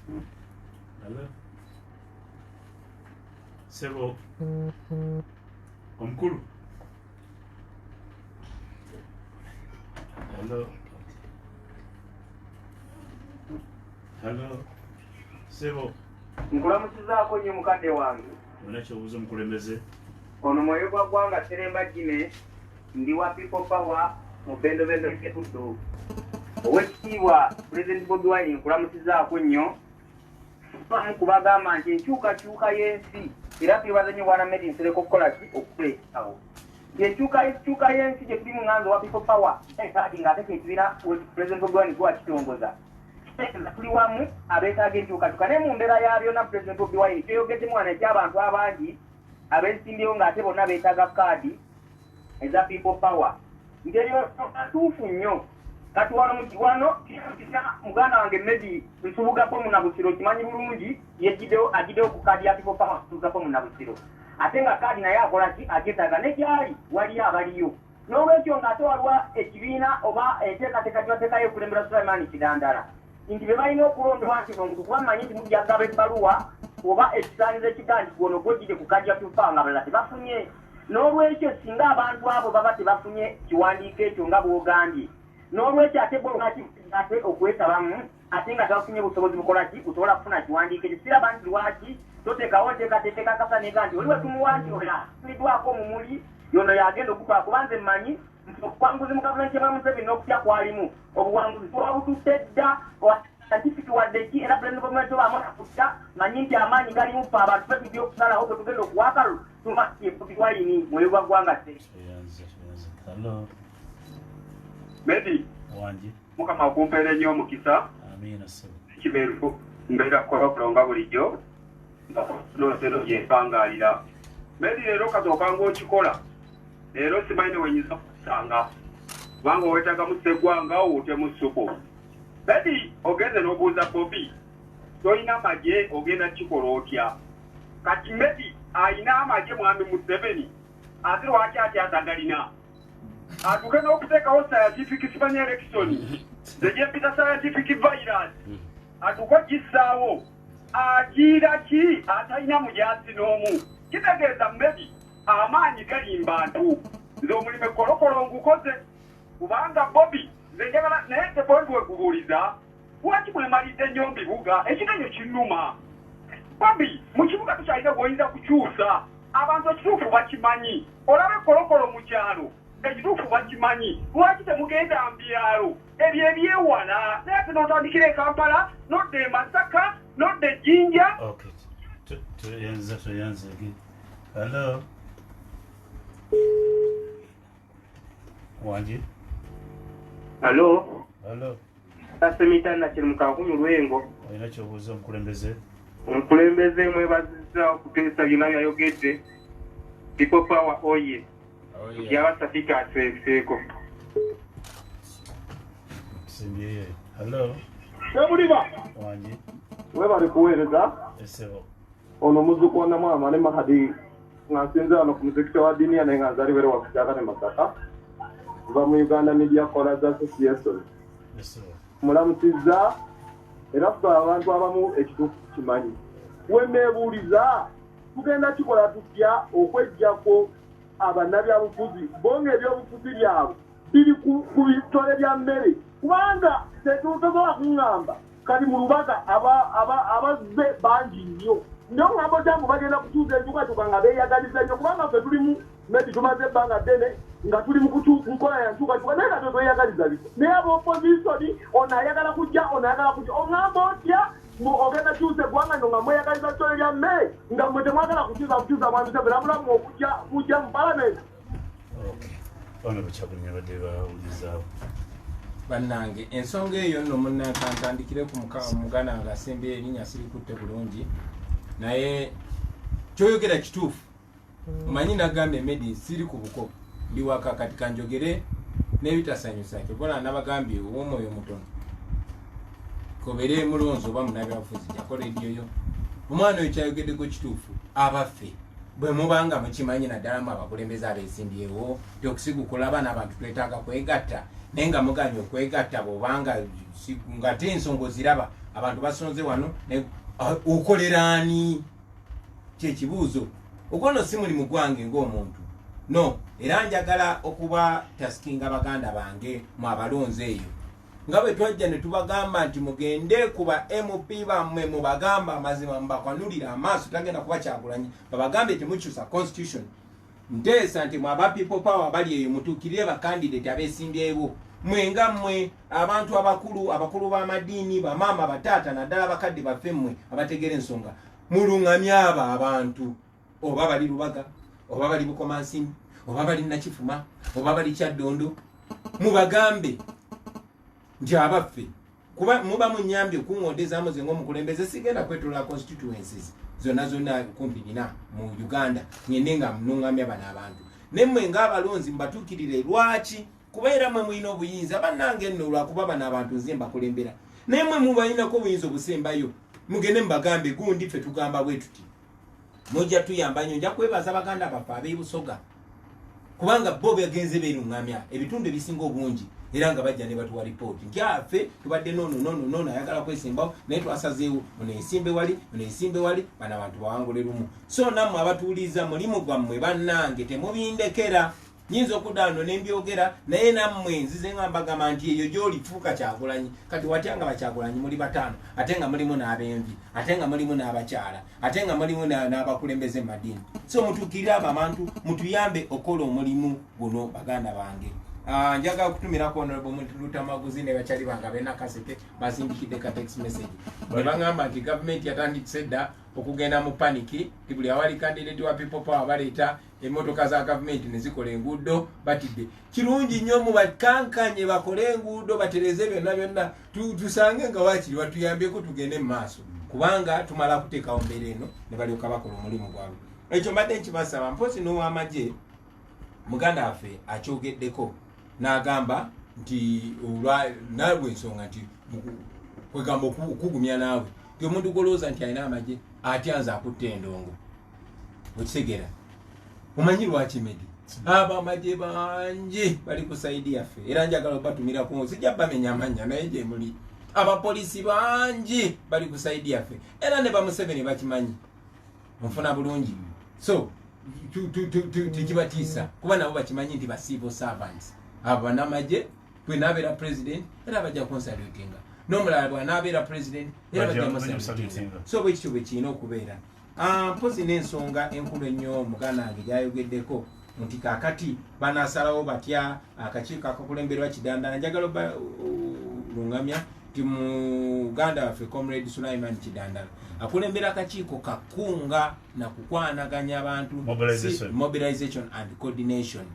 Hello. Sebo. Omkulu. Hello. Hello. Sebo. Nkulamusizaako nnyo mukadde wange. Onakyo obuuza omukulembeze. Ono mwoyo gwa ggwanga Seremba Gine ndi wa People Power mu Bendobendo Ketuddu. Owekitiibwa Pulezidenti Bobi Wine nkulamusizaako nnyo. Bamu kubagamba nti enkyukakyuka y'ensi era twebaza nnyo bwana Medi Nsereko okukola ki okuleetawo. Enkyuka y'ensi gye tuli mu nganzo wa People Power kati ng'ate ekibiina Pulezidenti Bobi Wine kuba kitongoza. Tuli wamu abeetaaga enkyukakyuka naye mu mbeera ya byonna Pulezidenti Bobi Wine kyeyogeddemu wano eky'abantu abangi abeesimbyewo ng'ate bonna beetaaga kaadi eza People Power. Nteryo atuufu nnyo kati wano muganda wange Medi Nsubugako Munabusiro kimanyi bulungi agiddewo ku kaadi ya People Power Nsubugako Munabusiro ate nga kaadi naye akola ki agetaaga ne gyali waliyo abaliyo n'olwekyo ng'ate waliwo ekibiina oba enteekateeka gyebateekayo okulembera Sulaiman Kidandala nti be balina okulondebwa nti omuntu kuba mmanyi nti mujjagaba ebbaluwa oba ekisaanizo ekigaa nti gwono gwogire ku kaadi ya People Power nga balala tebafunye. N'olwekyo singa abantu abo baba tebafunye kiwandiiko ekyo nga bw'ogambye n'olwekyo ate bo lwaki ate okwetabamu ate nga tebafunye busobozi bukola ki busobola kufuna kiwandiiko ekyo siraba nti lwaki toteekawo nteekateeka kasaneega nti oli wetumuwanjira tuliddwako omumuli yono yagenda okukola kubanze mmanyi nti okwanguzi mu gavumenti ya Museveni n'okutya kwalimu obuwanguzi twabutute dda scientific wadde ki era Pulezidenti Bobi Wine tobaamu nakutta manyi nti amaanyi galimu ffe abantu ffe tujja okusalawo bwe tugenda okuwakalu tumaye Bobi Wine mwoyo gwa ggwanga se. Hello. Medi. Wanji. Mukama akumpeere nnyo omukisa. Amiina sebo. Kibeerufu mbeera kukola kulonga bulijjo n'oseno gyempangaalira. Medi leero kasooka ng'okikola leero simanyi ne wenyinza kusanga kubanga oweetagamu sseggwanga owuutemu ssupu. Medi ogenze n'obuuza Bobi tolina amagye ogenda kikola otya kati Medi alina amagye mwami Museveni ate lwaki atyazagalina atuuke n'okuteekawo scientific simanya election zegyempita scientific virus atuuke gissaawo agiira ki atalina mujaasi n'omu kitegeeza Medi amaanyi galimba ntu nze omulimu ekkolokolo ngukoze kubanga Bobi nze njagala naye tebondi wegubuuliza lwaki mwemalidde nnyo mu bibuga ekigenyo kinnuma Bobi mu kibuga tukyalina bw'oyinza kukyusa abantu ekituufu bakimanyi olaba ekkolokolo mu kyalo ekituufu bakimanyi lwaki temugenda mu byalo ebyo ebyewala naye ate n'otandikira e Kampala nodda e Masaka nodda e Jinja. Okay. Tuyanze. Hello. Wanji. Hello. Hello. Tasemitana kiri mukakumi lwengo. Olina kyobuuza omukulembeze? Omukulembeze mwebazizza okuteesa byonna byayogedde. People Power oye. Yabasafika atweseeko. Simbyeyo. Hello. Sebuliba. Wanji. Webali kuweereza. Esebo. Ono muzzukulu wa Namwama ne Mahadi nga nsinze wano ku muzikiti wa diniya naye nga nzaalibwa era Wakikyaka ne Masaka. Nva mu Uganda Media Callers Association. Esebo. Mulamusizza era ffe abantu abamu ekituufu kimanyi. Weneebuuliza tugenda kikola tutya okweggyako abannabyabufuzi bonga ebyobufuzi byabwe biri ku bitole bya mmere kubanga tetusobola kuŋŋamba kati mu lubaga abazze bangi nnyo nyo ŋŋambo kyangu bagenda kukyusa enkyukakyuka nga beeyagaliza nnyo kubanga ffe tulimu Medi tumaze ebbanga ddene nga tuli mu nkola ya nkyukakyuka naye nga tweyagaliza bito naye abaopozisoni ono ayagala kujja oŋŋamba otya ogenda kyusa eggwanga nno nga mweyagaliza bitole bya mmere nga mwe temwagala kukyusa mwami Museveni abulamu okujja mu palamenti. Ono Kyagulanyi badde bawulizaawo. Bannange ensonga eyo nno munnantandikire ku muganda nga asembye erinnya sirikutte bulungi naye kyoyogera kituufu omanyi nagambye Medi siri ku buko ndi waka kati kanjogere n'ebitasanyusa kyobola nabagambye ow'omwoyo mutono kobere mulonzi oba munabyabufuzi jakola ediyoyo omwana oyo kyayogeddeko kituufu abaffe bwe mubanga mukimanyi naddala mu abakulembeze abeesimbyewo tyokusigukula abaana abantu twetaaga kwegatta naye nga muganye okwegatta bw'obanga ngate ensonga oziraba abantu basonze wano okolerani kyekibuuzo okono simuli mu gwange ng'omuntu no era njagala okuba taskinga baganda bange mu abalonze eyo nga bwe twajja ne tubagamba nti mugende kuba MP bammwe mubagamba amazima mubakwanulira amaaso tagenda kuba Kyagulanyi babagambe temukyusa constitution nteesa nti mwaba people power bali eyo mutuukirire bakandidate abeesimbyewo mwenga mmwe abantu abakulu b'amadiini bamaama bataata naddala bakadde baffe mmwe abategera ensonga mulungamye abo abantu oba bali Lubaga oba bali Bukomansimbi oba bali Nakifuma oba bali Kyaddondo mubagambe nti abaffe kuba muba munyambye okuŋŋondezaamu ze ng'omukulembeze sigenda kwetola constituencies zonna kumpi nina mu Uganda ngende nga mnuŋŋamya bano abantu nemmwe ng'abalonzi mbatuukirire lwaki kubeera mwe mulina obuyinza bannange nno lwakuba bano abantu nze mbakulembera naye mwe mubalinako obuyinza obusembayo mugende mubagambe gundi ffe tugamba bwe tuti mujja tuyamba nnyo nja kwebaza baganda baffe ab'ebusoga kubanga bo begenze beeruŋŋamya ebitundu ebisinga obungi era nga bajja ne batuwa ripooti nti affe tubadde noono ayagala kwesimbawo naye twasazeewo muneesimbe wali bano abantu bawangule lumu so nammwe abatuuliza mulimu gwammwe bannange temubindekera nyinza okudaano nembyogera naye nammwe nzize nga mbagamba nti eyo gy'oli fuuka Kyagulanyi kati watya nga Bakyagulanyi muli bataano ate nga mulimu n'ab'envi ate nga mulimu n'abakyala ate nga mulimu n'abakulembeze madiini so mutuukirire abo abantu mutuyambe okola omulimu guno baganda bange njaga kutumirako honorable Lutamaguzi ne bakyali bange benakasete basindikidde ka text message nebagamba nti gavumenti yatandikise dda okugenda mu paniki ti buli awali candidate wa people power baleeta emmotoka za gavumenti ne zikola enguudo batidde kirungi nnyo mu bakankanye bakole enguudo batereze byonna tusange nga wakiri watuyambyeko tugende mu maaso kubanga tumala kuteekawo mbeera eno ne balyoka bakola omulimu gwabwe ekyo mbadde nkibasaba mpozi n'owamagye muganda waffe akyogeddeko n'agamba nti nalwe ensonga nti kwegamba okugumya naawe ti omuntu golowooza nti alina amagye atyanza akutte endongo okitegera omanyi lwaki Medi abo amagye bangi bali ku saidi yaffe era njagala obatumirako sijja bamenya amanya naye gye muli abapoliisi bangi bali ku saidi yaffe era ne bamuseveni bakimanyi nfuna bulungi so tekibatiisa kuba nabo bakimanyi nti ba civil servants abo banamagye bwenabeera president era bajja konsalutinga n'omulala bwanabeera president era bajja konsalutinga so bwekityo bwe kirina okubeera mpozi n'ensonga enkulu ennyo muganda wange gyayogeddeko nti kaakati banasalawo batya akakiiko akakulemberwa Kidandala njagala luŋŋamya ti muganda waffe comrade Sulaiman Kidandala akulembera akakiiko kakunga na kukwanaganya abantu mobilization and coordination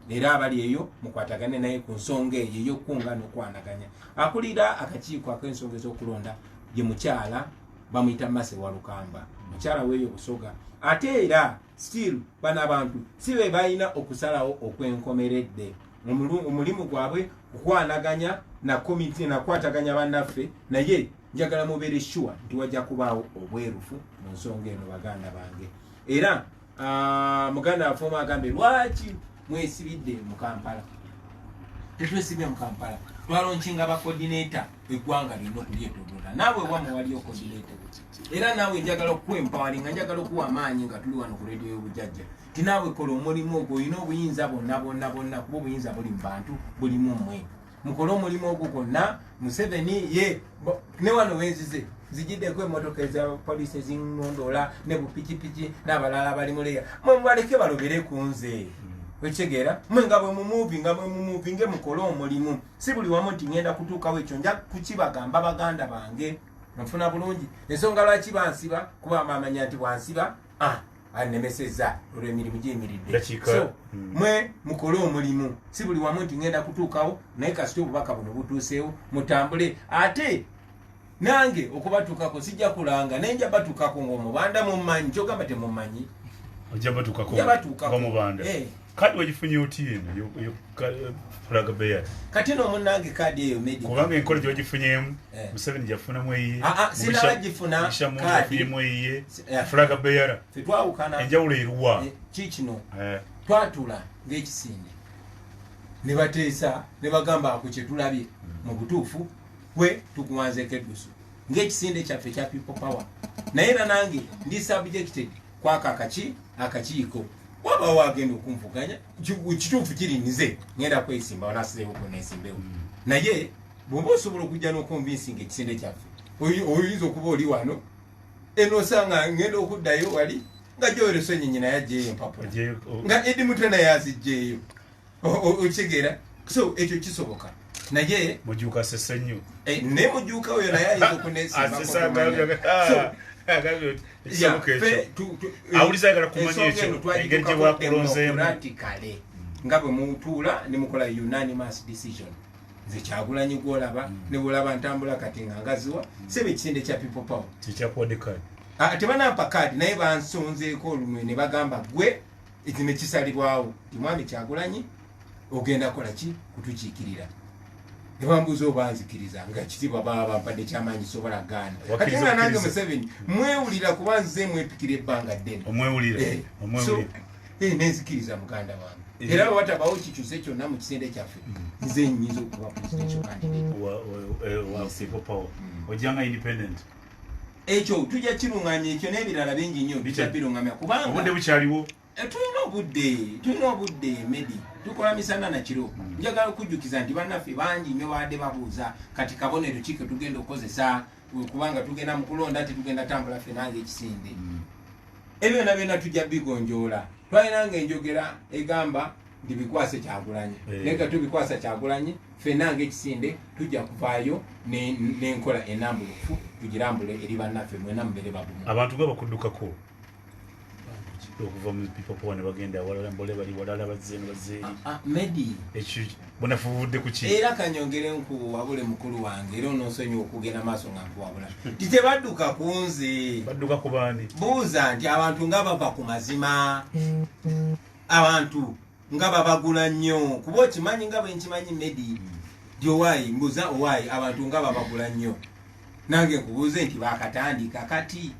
era abali eyo mukwatagane naye ku nsonga eyo ey'okukunga n'okwanaganya akulira akakiiko ak'ensonga ez'okulonda ye mukyala bamuyita Mase wa Lukamba mukyala w'eyo Busoga ate era still bano abantu si be balina okusalawo okwenkomeredde omulimu gwabwe okwanaganya na komiti nakwataganya bannaffe naye njagala mubeere sure nti wajja kubaawo obwerufu mu nsonga eno baganda bange era muganda waffe omu agambe lwaki mwesibidde mu Kampala tetwesibye mu Kampala twalonkinga bacoordinator eggwanga lino okulyetooloola naawe wamwe waliyo coordinator era naawe njagala okwempawalinga njagala okuwa amaanyi nga tuli wano ku redio y'obujjajja ti naawe kola omulimu ogwo olina obuyinza bonna kuba obuyinza buli mu bantu bulimu mmwe mukole omulimu ogwo gwonna Museveni ye ne wano wenzize zijiddeko emmotoka eza poliisi eziŋŋondoola ne bupikipiki n'abalala bali muleya mwe mubaleke balobere ku nze wekitegeera mwe nga bwe mumuvinge mukole omulimu si buli wamu nti ngenda kutuukawo ekyo nja kukibagamba baganda bange nfuna bulungi ensonga lwaki bansiba kuba bamanya nti bwansiba anemeseza olw'emirimu gy'emiridde so mwe mukole omulimu si buli wamu nti ngenda kutuukawo naye kasita obubaka buno butuuseewo mutambule ate nange okubatuukako sijja kulanga naye nja batuukako ng'omubanda mummanyi kyogamba temumanyi ojja batuukako ng'omubanda kadi wagifunye otien yo flag bearer kati no munange kadi eyo Medi kubanga enkola gye wagifunyemu Museveni gyafunamu eyiye sinabagifuna kadi eyiye flag bearer fetwawukana enjawulo eruwa kikino twatula ng'ekisinde ne bateesa ne bagamba ako kye tulabye mu butuufu we tukuwanzeeko eddusu ng'ekisinde kyaffe kya people power naye era nange ndi subjected kwaka akakiiko waba wagenda okunvuganya kituufu kiri nze ngenda kwesimba wanasizeewo kunesimbewo naye bw'oba osobola okujja n'okonvinsinga ekisinde kyaffe oyinza okuba oli wano eno osanga ngenda okuddayo wali nga Joyce Onyinyi naye ajjeeyo empapula nga Eddie Mutwe yazijjeeyo okitegeera so ekyo kisoboka naye mujuka sesenyu ne mujuka oyo naye ayinza okunesimba awulizagala kumanya ekyo engeri gye bwakulonzeemu nga bwe mutuula ne mukola unanimous decision nze Kyagulanyi gwolaba ne bwolaba ntambula kati nga ngaziwa sebe ekisinde kya people power tikyakuwadde kadi tebanampa kadi naye bansonzeeko olumwe ne bagamba gwe eki ne kisalibwawo ti mwami Kyagulanyi ogenda kola ki kutukiikirira ne bambuuza oba nzikiriza nga kitibwa baba bampadde kyamaanyi sobola gaana kati nga nange Museveni mwewulira kuba nze mwepikira ebbanga ddene nenzikiriza muganda wange era watabawo kikyuse kyonna mu kisinde kyaffe nze nyinza okuba presidential candidate ojjanga independent ekyo tujja kirungamya ekyo n'ebirala bingi nnyo tujja birungamya kubanga obudde bukyaliwo tulina obudde Medi tukola misana na kiro njagala okujjukiza nti bannaffe bangi nnyo baadde babuuza kati kabonero ki ke tugenda okukozesa kubanga tugenda mu kulonda tetugenda tambula ffe nange ekisinde ebyo byonna tujja bigonjoola twalinanga enjogera egamba nti bikwase Kyagulanyi naye nga tubikwasa Kyagulanyi ffe nange ekisinde tujja kuvaayo n'enkola enambulufu tugirambule eri bannaffe mwena mubere babumu abantu nga bakuddukako okuva mu people power ne bagenda awalala mbole bali walala bazzeeno bazzeeri Medi ekyo bonafuvudde ku ki era kanyongere nkuwabule mukulu wange era onoosonyiwa okugenda maaso nga nkuwabula ti tebadduka ku nze badduka ku baani buuza nti abantu nga bava ku mazima abantu nga babagula nnyo kuba okimanyi nga bwe nkimanyi Medi nti owaayi mbuuza owaayi abantu nga babagula nnyo nange nkubuuze nti bakatandika kati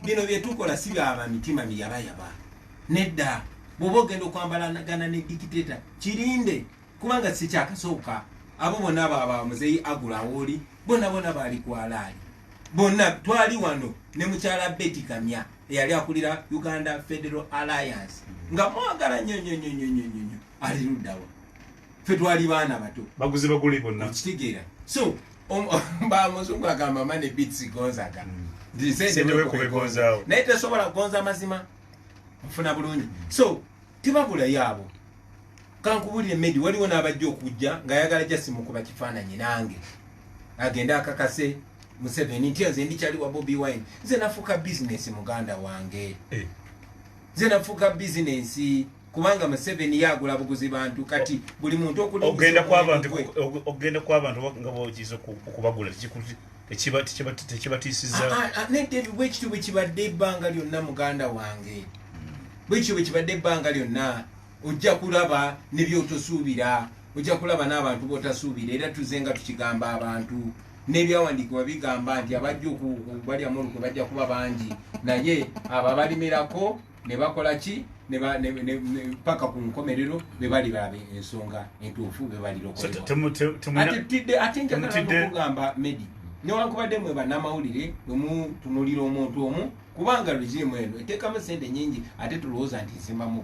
bino byetukola si byaba mitima miyabayaba nedda bw'oba ogenda okwambalagana ne dikiteta kirinde kubanga si kyakasooka abo bonna baba muzeeyi agula wooli bonna baali kwalaali bonna twali wano ne mukyala Betty Kamya eyali akulira Uganda Federal Alliance nga mwagala nnyo ali luddawa ffe twali baana bato baguzi baguli bonna okitegeera so muzungu agamba mane bits gonzaga naye tesobola kugonza mazima nfuna bulungi so tibabula yaabo kankubulire Medi waliwo n'abajja okujja ng'ayagala jasimu kuba kifaananyi nange agenda akakase Museveni nti nze ndikyali wa Bobi Wine nze nafuuka bizinesi muganda wange nze nafuuka bizinesi kubanga Museveni yagula buguzi bantu kati buli muntu ogenda kw'abantu nga bogiza okubagula tekibatiisiza nedde bwekityo bwe kibadde ebbanga lyonna muganda wange bwekityo bwe kibadde ebbanga lyonna ojja kulaba ne byotosuubira ojja kulaba n'abantu b'otasuubira era tuze nga tukigamba abantu n'ebyawandiikibwa bigamba nti abajja okubalyamu olukwe bajja kuba bangi naye abo abalimirako ne bakola ki paka ku nkomerero be bali balaba ensonga entuufu be balirokolebwa ate njagala okugamba Medi newankubadde mwe bannamawulire wemutunulira omuntu omu kubanga regimu eno eteekamu sente nyingi ate tulowooza nti nsimbamu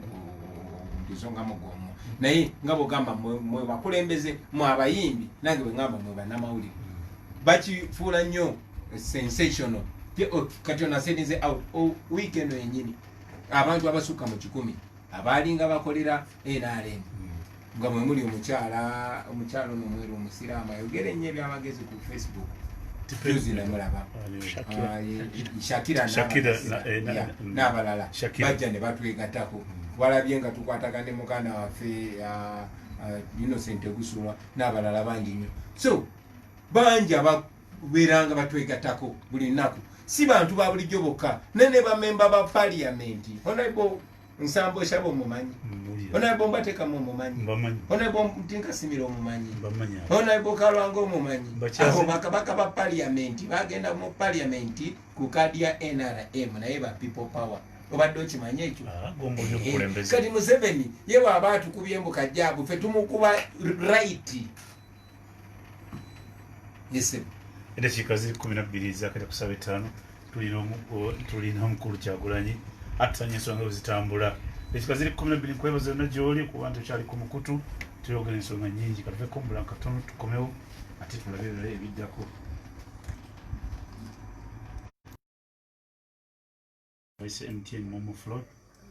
nsonga mugomu naye nga bwogamba mwe bakulembeze mwe abayimbi nange bwe ngamba mwe bannamawulire bakifuula nnyo sensational kati onasenize out weekend yenyini abantu abasukka mu 100 abalinga bakolera NRM nga mwe muli omukyalo n'omweru omusiraamu ayogera ennyo ebyamagezi ku Facebook tuzi namulaba Shakira n'abalala bajja ne batwegatako walabye nga tukwatagane muganda waffe Innocent Gusulwa n'abalala bangi nnyo so bangi ababeeranga batwegatako buli nnaku si bantu ba bulijjo bokka ne bamemba ba parliament Honorable Nsambo Shabo mumanyi Honorable Mbatekamu mumanyi Honorable Mtinkasimiro mumanyi Honorable Kalwango mumanyi abo bakabaka ba parliament bagenda mu parliament ku kadi ya NRM naye ba people power obadde okimanyi ekyo kati Museveni yewe abantu kubyembuka jaabu ffe tumukuba right eddakiika ziri 12 zakati kusaba 5 tulina omukulu Kyagulanyi atanya ensonga bwe zitambula. Eddakiika ziri 12 nkwebaza yonna gy'oli kuba nti okyali ku mukutu tuyogera ensonga nnyingi katuveko mbula katono tukomewo ate tulabe ebirala ebiddako. MTN Momo Float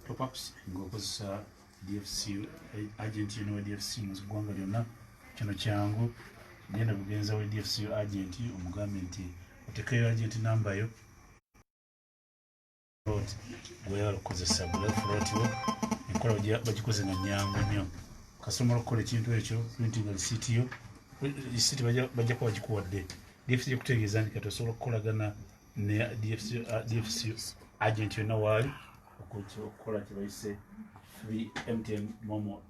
top-ups ng'okozesa DFC agent wa DFC mu ggwanga lyonna. Kino kyangu genda bugenza wa DFC agent omugambe nti otekeyo agent namba yo gwe okozesa black float wo enkola bagikoze na nyangu nnyo. Kasomola okukola ekintu ekyo printing receipt yo receipt bajja kuba bagikuwadde. DFC ekutegeeza nti kati osobola okukolagana ne DFC agent yonna waali okukola kye bayise free MTN Momo